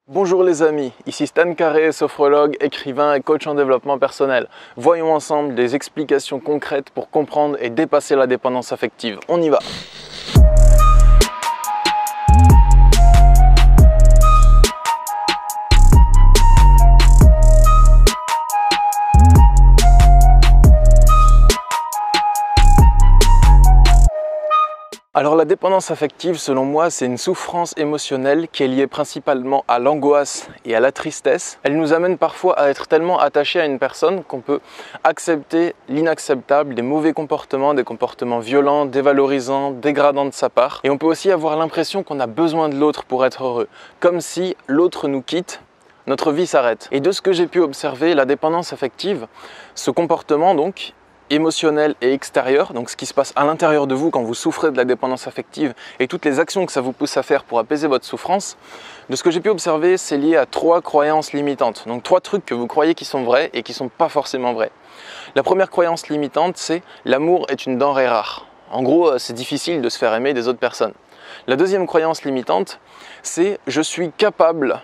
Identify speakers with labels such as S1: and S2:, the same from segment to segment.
S1: Bonjour les amis, ici Stan Carré, sophrologue, écrivain et coach en développement personnel. Voyons ensemble des explications concrètes pour comprendre et dépasser la dépendance affective. On y va! Alors la dépendance affective, selon moi, c'est une souffrance émotionnelle qui est liée principalement à l'angoisse et à la tristesse. Elle nous amène parfois à être tellement attachés à une personne qu'on peut accepter l'inacceptable, des mauvais comportements, des comportements violents, dévalorisants, dégradants de sa part. Et on peut aussi avoir l'impression qu'on a besoin de l'autre pour être heureux, comme si l'autre nous quitte, notre vie s'arrête. Et de ce que j'ai pu observer, la dépendance affective, ce comportement donc, émotionnel et extérieur, donc ce qui se passe à l'intérieur de vous quand vous souffrez de la dépendance affective et toutes les actions que ça vous pousse à faire pour apaiser votre souffrance, de ce que j'ai pu observer, c'est lié à 3 croyances limitantes. Donc 3 trucs que vous croyez qui sont vrais et qui ne sont pas forcément vrais. La première croyance limitante, c'est « l'amour est une denrée rare ». En gros, c'est difficile de se faire aimer des autres personnes. La deuxième croyance limitante, c'est « je suis capable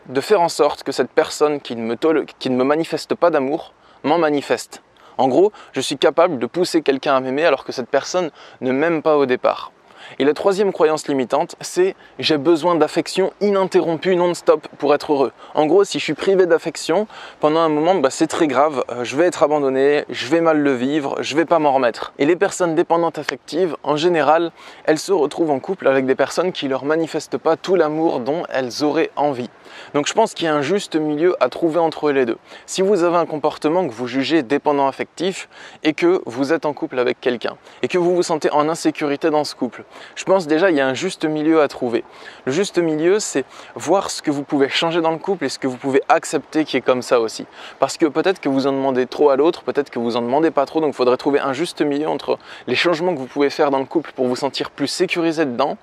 S1: de faire en sorte que cette personne qui ne me manifeste pas d'amour m'en manifeste ». En gros, je suis capable de pousser quelqu'un à m'aimer alors que cette personne ne m'aime pas au départ. Et la troisième croyance limitante, c'est « j'ai besoin d'affection ininterrompue, non-stop pour être heureux ». En gros, si je suis privé d'affection, pendant un moment, c'est très grave, je vais être abandonné, je vais mal le vivre, je vais pas m'en remettre. Et les personnes dépendantes affectives, en général, elles se retrouvent en couple avec des personnes qui ne leur manifestent pas tout l'amour dont elles auraient envie. Donc je pense qu'il y a un juste milieu à trouver entre les deux. Si vous avez un comportement que vous jugez dépendant affectif et que vous êtes en couple avec quelqu'un et que vous vous sentez en insécurité dans ce couple, je pense déjà qu'il y a un juste milieu à trouver. Le juste milieu, c'est voir ce que vous pouvez changer dans le couple et ce que vous pouvez accepter qui est comme ça aussi. Parce que peut-être que vous en demandez trop à l'autre, peut-être que vous en demandez pas trop, donc il faudrait trouver un juste milieu entre les changements que vous pouvez faire dans le couple pour vous sentir plus sécurisé dedans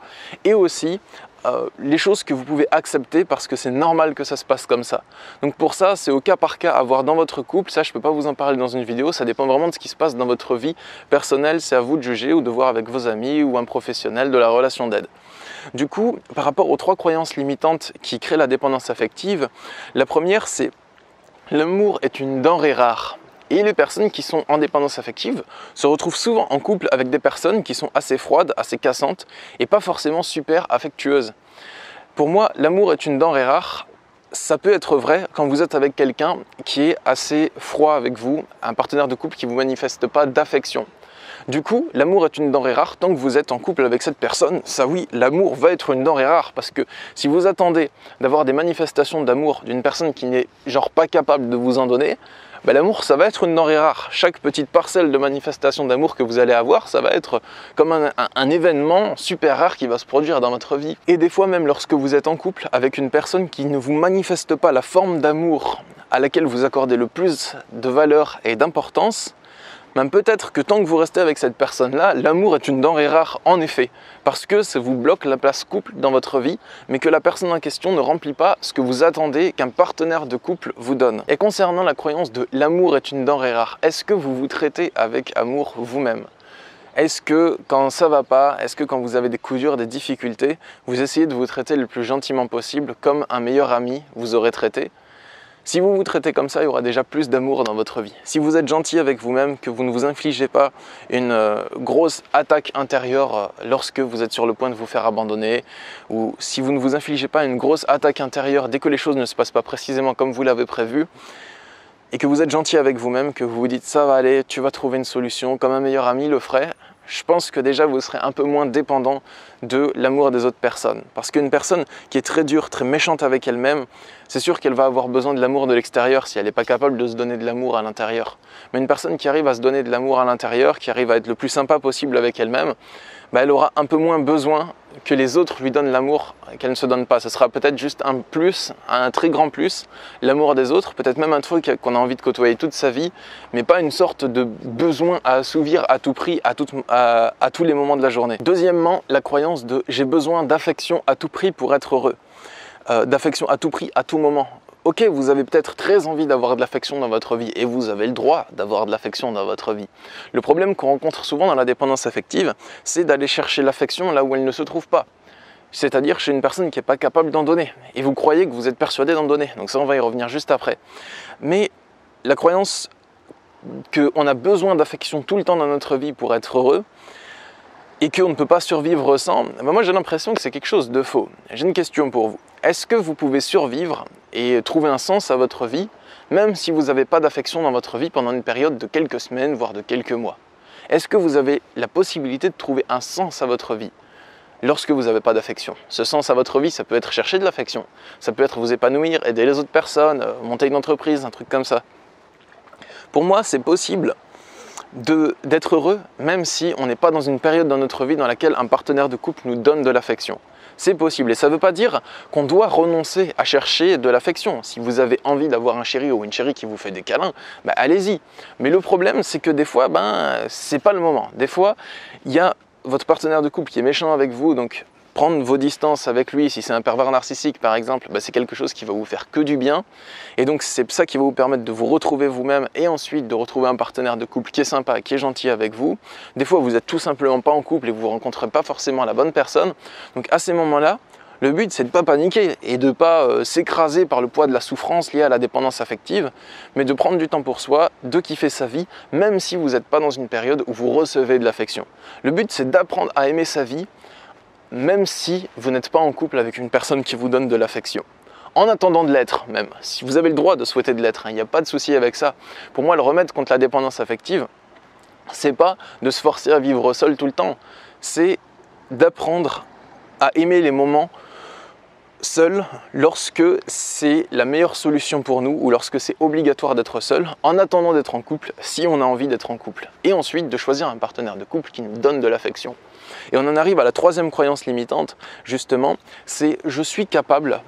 S1: et aussi les choses que vous pouvez accepter parce que c'est normal que ça se passe comme ça. Donc pour ça, c'est au cas par cas à voir dans votre couple. Ça, je ne peux pas vous en parler dans une vidéo. Ça dépend vraiment de ce qui se passe dans votre vie personnelle. C'est à vous de juger ou de voir avec vos amis ou un professionnel de la relation d'aide. Du coup, par rapport aux 3 croyances limitantes qui créent la dépendance affective, la première, c'est « l'amour est une denrée rare ». Et les personnes qui sont en dépendance affective se retrouvent souvent en couple avec des personnes qui sont assez froides, assez cassantes et pas forcément super affectueuses. Pour moi, l'amour est une denrée rare. Ça peut être vrai quand vous êtes avec quelqu'un qui est assez froid avec vous, un partenaire de couple qui ne vous manifeste pas d'affection. Du coup, l'amour est une denrée rare tant que vous êtes en couple avec cette personne. Ça oui, l'amour va être une denrée rare parce que si vous attendez d'avoir des manifestations d'amour d'une personne qui n'est genre pas capable de vous en donner, l'amour, ça va être une denrée rare. Chaque petite parcelle de manifestation d'amour que vous allez avoir, ça va être comme un événement super rare qui va se produire dans votre vie. Et des fois, même lorsque vous êtes en couple avec une personne qui ne vous manifeste pas la forme d'amour à laquelle vous accordez le plus de valeur et d'importance, même peut-être que tant que vous restez avec cette personne-là, l'amour est une denrée rare en effet, parce que ça vous bloque la place couple dans votre vie, mais que la personne en question ne remplit pas ce que vous attendez qu'un partenaire de couple vous donne. Et concernant la croyance de l'amour est une denrée rare, est-ce que vous vous traitez avec amour vous-même ? Est-ce que quand ça va pas, est-ce que quand vous avez des coups durs, des difficultés, vous essayez de vous traiter le plus gentiment possible comme un meilleur ami vous aurait traité ? Si vous vous traitez comme ça, il y aura déjà plus d'amour dans votre vie. Si vous êtes gentil avec vous-même, que vous ne vous infligez pas une grosse attaque intérieure lorsque vous êtes sur le point de vous faire abandonner, ou si vous ne vous infligez pas une grosse attaque intérieure dès que les choses ne se passent pas précisément comme vous l'avez prévu, et que vous êtes gentil avec vous-même, que vous vous dites ça va aller, tu vas trouver une solution, comme un meilleur ami le ferait, je pense que déjà vous serez un peu moins dépendant de l'amour des autres personnes. Parce qu'une personne qui est très dure, très méchante avec elle-même, c'est sûr qu'elle va avoir besoin de l'amour de l'extérieur si elle n'est pas capable de se donner de l'amour à l'intérieur. Mais une personne qui arrive à se donner de l'amour à l'intérieur, qui arrive à être le plus sympa possible avec elle-même, elle aura un peu moins besoin que les autres lui donnent l'amour qu'elle ne se donne pas. Ce sera peut-être juste un plus, un très grand plus, l'amour des autres, peut-être même un truc qu'on a envie de côtoyer toute sa vie, mais pas une sorte de besoin à assouvir à tout prix, à tous les moments de la journée. Deuxièmement, la croyance de « j'ai besoin d'affection à tout prix pour être heureux ». D'affection à tout prix, à tout moment. Ok, vous avez peut-être très envie d'avoir de l'affection dans votre vie et vous avez le droit d'avoir de l'affection dans votre vie. Le problème qu'on rencontre souvent dans la dépendance affective, c'est d'aller chercher l'affection là où elle ne se trouve pas. C'est-à-dire chez une personne qui n'est pas capable d'en donner. Et vous croyez que vous êtes persuadé d'en donner. Donc ça, on va y revenir juste après. Mais la croyance qu'on a besoin d'affection tout le temps dans notre vie pour être heureux, et qu'on ne peut pas survivre sans, ben moi j'ai l'impression que c'est quelque chose de faux. J'ai une question pour vous. Est-ce que vous pouvez survivre et trouver un sens à votre vie, même si vous n'avez pas d'affection dans votre vie pendant une période de quelques semaines, voire de quelques mois? Est-ce que vous avez la possibilité de trouver un sens à votre vie lorsque vous n'avez pas d'affection? Ce sens à votre vie, ça peut être chercher de l'affection, ça peut être vous épanouir, aider les autres personnes, monter une entreprise, un truc comme ça. Pour moi, c'est possible d'être heureux, même si on n'est pas dans une période dans notre vie dans laquelle un partenaire de couple nous donne de l'affection. C'est possible, et ça ne veut pas dire qu'on doit renoncer à chercher de l'affection. Si vous avez envie d'avoir un chéri ou une chérie qui vous fait des câlins, ben allez-y. Mais le problème, c'est que des fois, c'est pas le moment. Des fois, il y a votre partenaire de couple qui est méchant avec vous, donc prendre vos distances avec lui, si c'est un pervers narcissique par exemple, c'est quelque chose qui va vous faire que du bien. Et donc c'est ça qui va vous permettre de vous retrouver vous-même et ensuite de retrouver un partenaire de couple qui est sympa, qui est gentil avec vous. Des fois vous n'êtes tout simplement pas en couple et vous ne rencontrez pas forcément la bonne personne. Donc à ces moments-là, le but c'est de ne pas paniquer et de ne pas s'écraser par le poids de la souffrance liée à la dépendance affective, mais de prendre du temps pour soi, de kiffer sa vie, même si vous n'êtes pas dans une période où vous recevez de l'affection. Le but c'est d'apprendre à aimer sa vie, même si vous n'êtes pas en couple avec une personne qui vous donne de l'affection. En attendant de l'être même, si vous avez le droit de souhaiter de l'être, il n'y a pas de souci avec ça. Pour moi, le remède contre la dépendance affective, c'est pas de se forcer à vivre seul tout le temps, c'est d'apprendre à aimer les moments seul lorsque c'est la meilleure solution pour nous ou lorsque c'est obligatoire d'être seul, en attendant d'être en couple, si on a envie d'être en couple. Et ensuite de choisir un partenaire de couple qui nous donne de l'affection. Et on en arrive à la troisième croyance limitante, justement, c'est je suis capable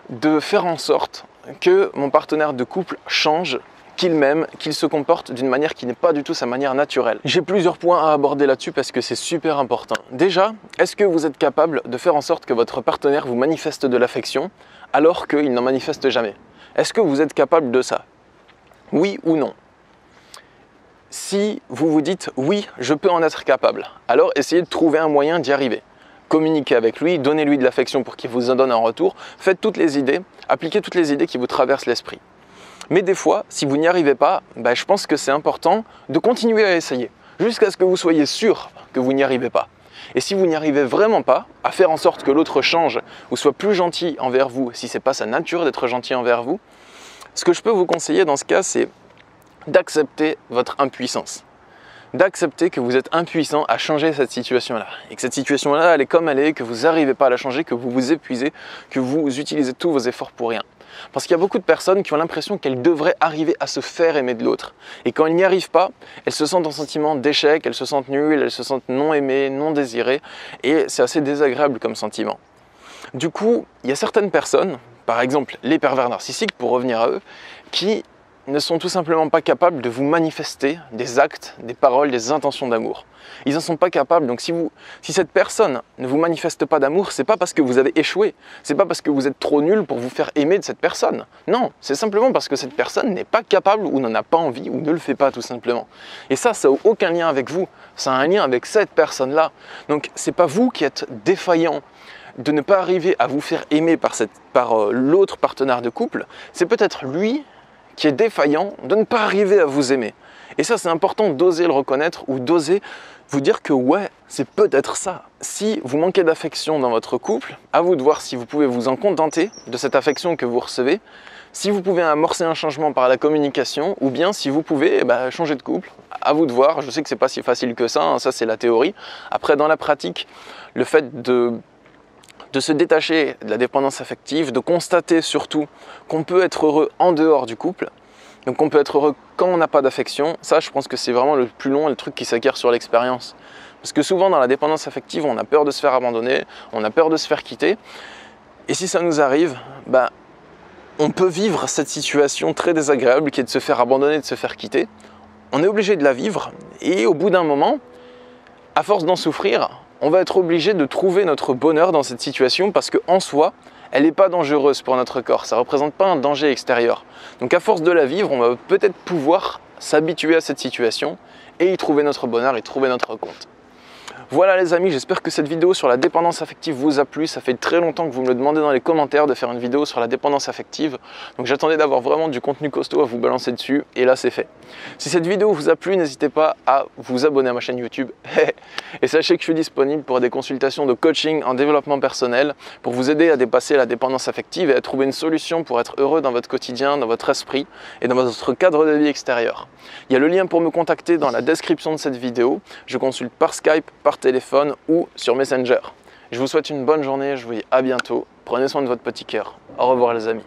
S1: de faire en sorte que mon partenaire de couple change, qu'il m'aime, qu'il se comporte d'une manière qui n'est pas du tout sa manière naturelle. J'ai plusieurs points à aborder là-dessus parce que c'est super important. Déjà, est-ce que vous êtes capable de faire en sorte que votre partenaire vous manifeste de l'affection alors qu'il n'en manifeste jamais? Est-ce que vous êtes capable de ça? Oui ou non? Si vous vous dites « oui, je peux en être capable », alors essayez de trouver un moyen d'y arriver. Communiquez avec lui, donnez-lui de l'affection pour qu'il vous en donne en retour, faites toutes les idées, appliquez toutes les idées qui vous traversent l'esprit. Mais des fois, si vous n'y arrivez pas, je pense que c'est important de continuer à essayer, jusqu'à ce que vous soyez sûr que vous n'y arrivez pas. Et si vous n'y arrivez vraiment pas, à faire en sorte que l'autre change ou soit plus gentil envers vous, si ce n'est pas sa nature d'être gentil envers vous, ce que je peux vous conseiller dans ce cas, c'est d'accepter votre impuissance. D'accepter que vous êtes impuissant à changer cette situation-là. Et que cette situation-là, elle est comme elle est, que vous n'arrivez pas à la changer, que vous vous épuisez, que vous utilisez tous vos efforts pour rien. Parce qu'il y a beaucoup de personnes qui ont l'impression qu'elles devraient arriver à se faire aimer de l'autre. Et quand elles n'y arrivent pas, elles se sentent en sentiment d'échec, elles se sentent nulles, elles se sentent non aimées, non désirées. Et c'est assez désagréable comme sentiment. Du coup, il y a certaines personnes, par exemple les pervers narcissiques, pour revenir à eux, qui ne sont tout simplement pas capables de vous manifester des actes, des paroles, des intentions d'amour. Ils n'en sont pas capables, donc si cette personne ne vous manifeste pas d'amour, c'est pas parce que vous avez échoué, c'est pas parce que vous êtes trop nul pour vous faire aimer de cette personne. Non, c'est simplement parce que cette personne n'est pas capable ou n'en a pas envie ou ne le fait pas tout simplement. Et ça n'a aucun lien avec vous, ça a un lien avec cette personne-là. Donc c'est pas vous qui êtes défaillant de ne pas arriver à vous faire aimer par l'autre partenaire de couple, c'est peut-être lui qui est défaillant de ne pas arriver à vous aimer. Et ça, c'est important d'oser le reconnaître ou d'oser vous dire que ouais, c'est peut-être ça. Si vous manquez d'affection dans votre couple, à vous de voir si vous pouvez vous en contenter de cette affection que vous recevez, si vous pouvez amorcer un changement par la communication, ou bien si vous pouvez changer de couple. À vous de voir, je sais que c'est pas si facile que ça, hein, ça c'est la théorie. Après, dans la pratique, le fait de se détacher de la dépendance affective, de constater surtout qu'on peut être heureux en dehors du couple, donc on peut être heureux quand on n'a pas d'affection, ça je pense que c'est vraiment le plus long et le truc qui s'acquiert sur l'expérience. Parce que souvent dans la dépendance affective, on a peur de se faire abandonner, on a peur de se faire quitter, et si ça nous arrive, on peut vivre cette situation très désagréable qui est de se faire abandonner, de se faire quitter. On est obligé de la vivre, et au bout d'un moment, à force d'en souffrir, on va être obligé de trouver notre bonheur dans cette situation parce qu'en soi, elle n'est pas dangereuse pour notre corps, ça ne représente pas un danger extérieur. Donc à force de la vivre, on va peut-être pouvoir s'habituer à cette situation et y trouver notre bonheur et trouver notre compte. Voilà les amis, j'espère que cette vidéo sur la dépendance affective vous a plu. Ça fait très longtemps que vous me le demandez dans les commentaires de faire une vidéo sur la dépendance affective. Donc j'attendais d'avoir vraiment du contenu costaud à vous balancer dessus et là c'est fait. Si cette vidéo vous a plu, n'hésitez pas à vous abonner à ma chaîne YouTube. Et sachez que je suis disponible pour des consultations de coaching en développement personnel pour vous aider à dépasser la dépendance affective et à trouver une solution pour être heureux dans votre quotidien, dans votre esprit et dans votre cadre de vie extérieur. Il y a le lien pour me contacter dans la description de cette vidéo. Je consulte par Skype, par téléphone ou sur Messenger. Je vous souhaite une bonne journée, je vous dis à bientôt. Prenez soin de votre petit cœur. Au revoir les amis.